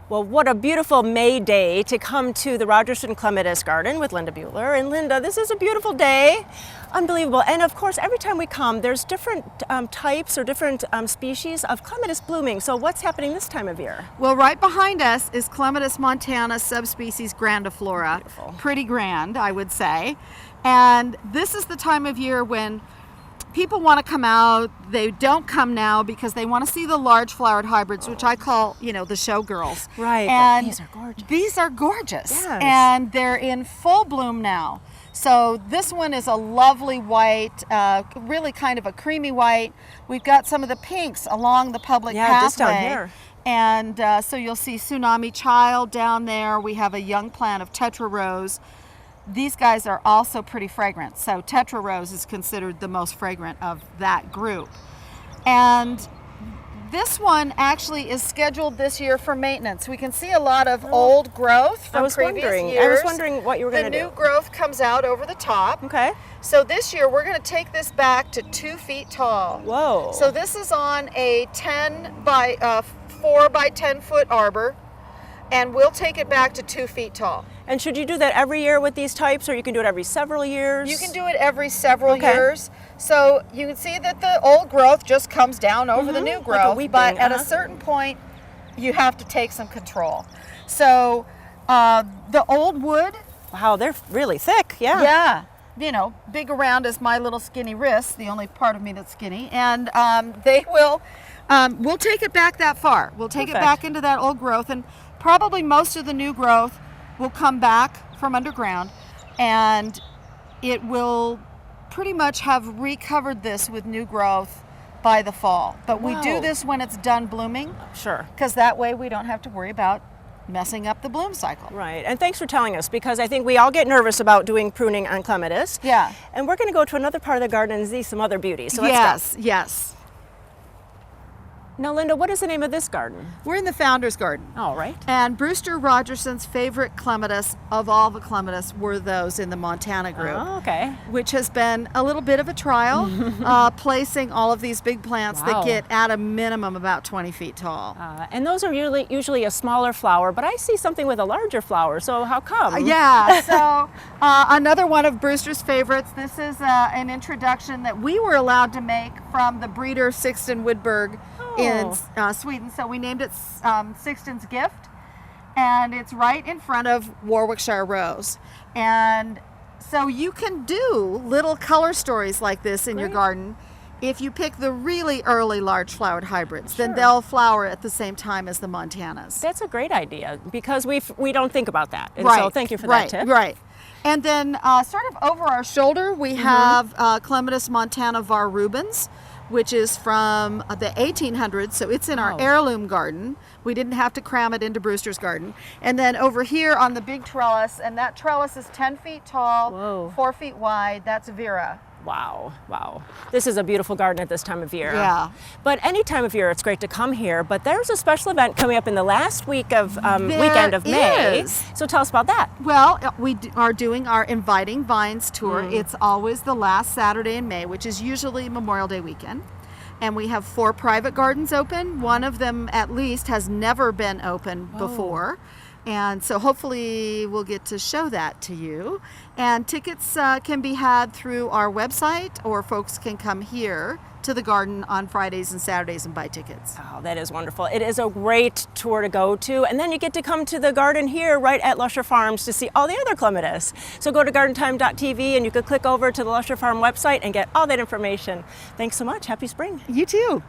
Well, what a beautiful May day to come to the Rogerson Clematis Garden with Linda Beutler. And Linda, this is a beautiful day. Unbelievable. And of course, every time we come, there's different types or different species of clematis blooming. So what's happening this time of year? Well, right behind us is Clematis montana subspecies Grandiflora. Beautiful. Pretty grand, I would say. And this is the time of year when people want to come out. They don't come now because they want to see the large flowered hybrids, which I call, the showgirls. Right, and but these are gorgeous. These are gorgeous. Yes. And they're in full bloom now. So this one is a lovely white, really kind of a creamy white. We've got some of the pinks along the public pathway. Just down here. And so you'll see Tsunami Child down there. We have a young plant of Tetra Rose. These guys are also pretty fragrant. So Tetra Rose is considered the most fragrant of that group. And this one actually is scheduled this year for maintenance. We can see a lot of old growth from previous years. I was wondering what you were going to do. The new growth comes out over the top. Okay. So this year we're going to take this back to 2 feet tall. Whoa. So this is on a 4 by 10 foot arbor, and we'll take it back to 2 feet tall. And should you do that every year with these types, or you can do it every several years? You can do it every several years. So you can see that the old growth just comes down over the new growth, but at a certain point, you have to take some control. So the old wood. Wow, they're really thick, Yeah. Big around as my little skinny wrists, the only part of me that's skinny. And we'll take it back that far. We'll take it back into that old growth, and probably most of the new growth will come back from underground, and it will pretty much have recovered this with new growth by the fall. But we do this when it's done blooming. Sure. Because that way we don't have to worry about messing up the bloom cycle. Right, and thanks for telling us, because I think we all get nervous about doing pruning on clematis. Yeah. And we're going to go to another part of the garden and see some other beauty. So let's go. Yes. Now, Linda, what is the name of this garden? We're in the Founder's Garden. All right. And Brewster Rogerson's favorite clematis of all the clematis were those in the Montana group. Oh, okay. Which has been a little bit of a trial, placing all of these big plants that get at a minimum about 20 feet tall. And those are usually a smaller flower, but I see something with a larger flower, so how come? Yeah, so another one of Brewster's favorites. This is an introduction that we were allowed to make from the breeder Sixten Woodberg in Sweden. So we named it Sixten's Gift, and it's right in front of Warwickshire Rose. And so you can do little color stories like this in your garden. If you pick the really early large flowered hybrids, then they'll flower at the same time as the Montanas. That's a great idea, because we don't think about that. And so thank you for that tip. Right. And then sort of over our shoulder, we have Clematis montana var Rubens, which is from the 1800s, so it's in our heirloom garden. We didn't have to cram it into Brewster's garden. And then over here on the big trellis, and that trellis is 10 feet tall, 4 feet wide, that's Vera. Wow, wow. This is a beautiful garden at this time of year. Yeah. But any time of year, it's great to come here. But there's a special event coming up in the last week of weekend of May. So tell us about that. Well, we are doing our Inviting Vines tour. It's always the last Saturday in May, which is usually Memorial Day weekend. And we have 4 private gardens open. One of them, at least, has never been open before. And so hopefully we'll get to show that to you. And tickets can be had through our website, or folks can come here to the garden on Fridays and Saturdays and buy tickets. Oh, that is wonderful. It is a great tour to go to. And then you get to come to the garden here right at Lusher Farms to see all the other clematis. So go to gardentime.tv and you can click over to the Lusher Farm website and get all that information. Thanks so much. Happy spring. You too.